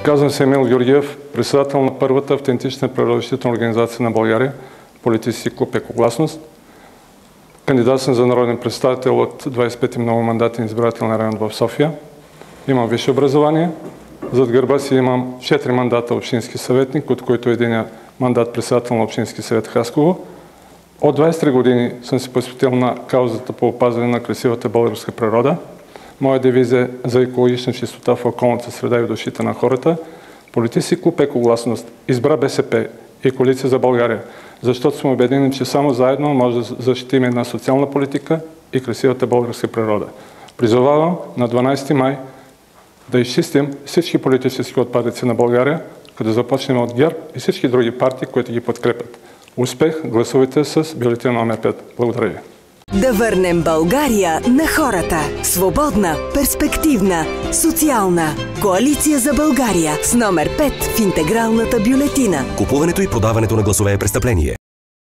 Казвам се Емил Георгиев, председател на първата автентична природозащитна организация на България, политически клуб Екогласност. Кандидат съм за народен представител от 25-ти многомандатен избирателен район в София. Имам висше образование. Зад гърба си имам 4 мандата общински съветник, от които един мандат председател на общински съвет Хасково. От 23 години съм се посветил на каузата по опазване на красивата българска природа. Моя девиз е за екологична чистота в околната среда и в душите на хората. Политически клуб Екогласност избра БСП и Коалиция за България, защото сме убедени, че само заедно може да защитим една социална политика и красивата българска природа. Призовавам на 12 май да изчистим всички политически отпадъци на България, като започнем от ГЕРБ и всички други партии, които ги подкрепят. Успех! Гласувайте с бюлетин номер 5. Благодаря ви. Да върнем България на хората. Свободна, перспективна, социална. Коалиция за България с номер 5 в интегралната бюлетина. Купуването и продаването на гласове е престъпление.